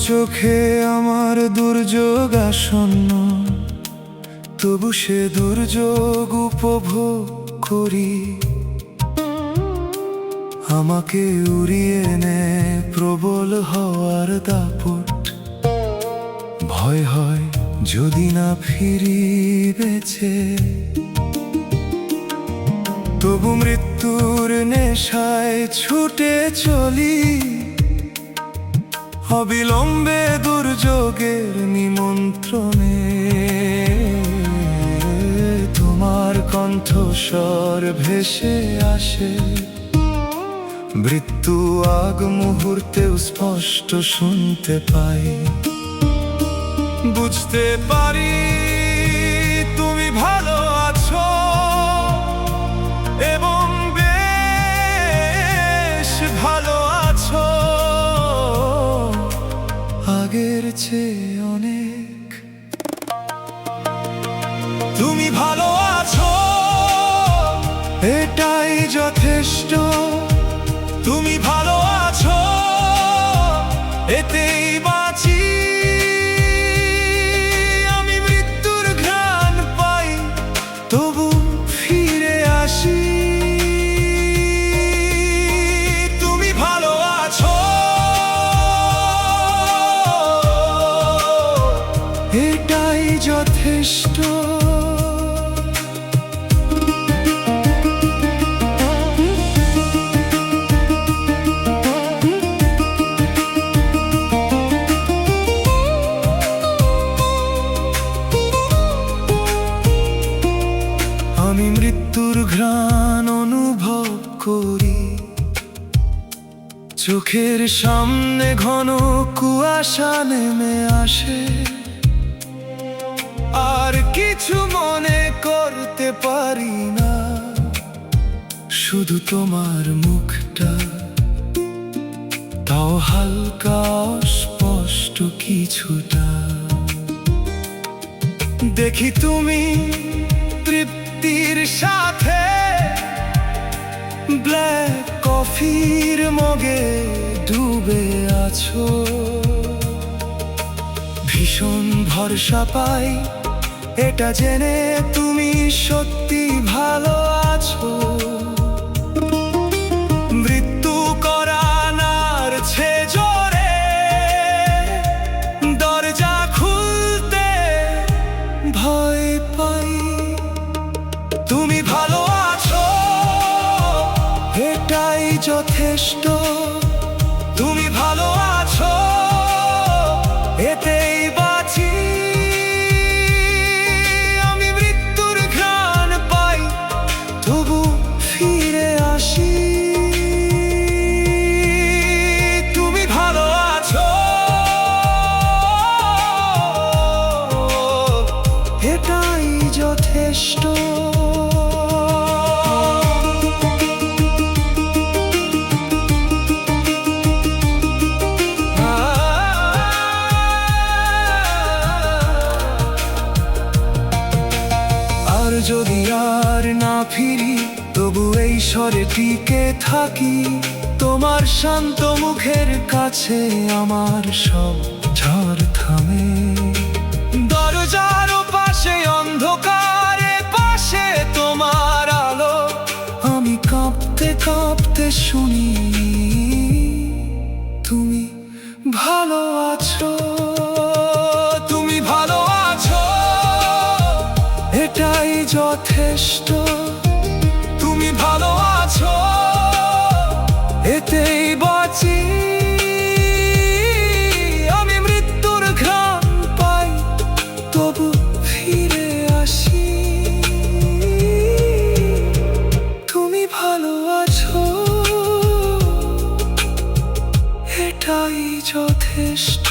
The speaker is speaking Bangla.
চোখে আমার দুর্যোগ আসন্ন, তবু সে দুর্যোগ উপভোগ করি। আমাকে উড়িয়ে নে প্রবল হওয়ার দাপট, ভয় হয় যদি না ফিরি বেঁচে। তবু মৃত্যুর নেশায় ছুটে চলি, অবিলম্বে দুর্যোগের নিমন্ত্রণে। তোমার কণ্ঠস্বর ভেসে আসে, মৃত্যু আগ মুহূর্তেও স্পষ্ট শুনতে পাই। বুঝতে পারি তুমি ভালো আছো, এবং বেশ ভালো আছো, আগের চেয়ে অনেক। তুমি ভালো আছো, এটাই যথেষ্ট। তুমি ভালো আছো, এতেই বাঁচি। আমি মৃত্যুর ঘ্রাণ পাই, তবু ফিরে আসি। তুমি ভালো আছো, এটাই যথেষ্ট। আমি মৃত্যুর ঘ্রাণ অনুভব করি, চোখের সামনে ঘন কুয়াশা নেমে আসে। আর কিছু মনে করতে পারি না, শুধু তোমার মুখটা, তাও হালকা স্পষ্ট কিছুটা। দেখি তুমি তৃপ্তির সাথে ব্ল্যাক কফির মগে ডুবে আছো। ভীষণ ভরসা পাই এটা জেনে তুমি সত্যি ভালো আছো। মৃত্যু করা নাড়ছে জোরে, দরজা খুলতে ভয় পাই। তুমি ভালো আছো, এটাই যথেষ্ট। তুমি ভালো আছো, এতেই বাঁচি। আমি মৃত্যুর ঘ্রাণ পাই, তবু ফিরে আসি। তুমি ভালো আছো, এটাই যথেষ্ট। যদি আর না ফিরি, তবু এই স্বরে টিকে থাকি। তোমার শান্ত মুখের কাছে আমার সব ঝড় থামে। দরজার পাশে অন্ধকারে, পাশে তোমার আলো। আমি কাঁপতে কাঁপতে শুনি তুমি ভালো আছো। তুমি ভালো আছো, এটাই যথেষ্ট। তুমি ভালো আছো, এতেই বাঁচি। আমি মৃত্যুর ঘ্রাণ পাই, তবু ফিরে আসি। তুমি ভালো আছো, এটাই যথেষ্ট।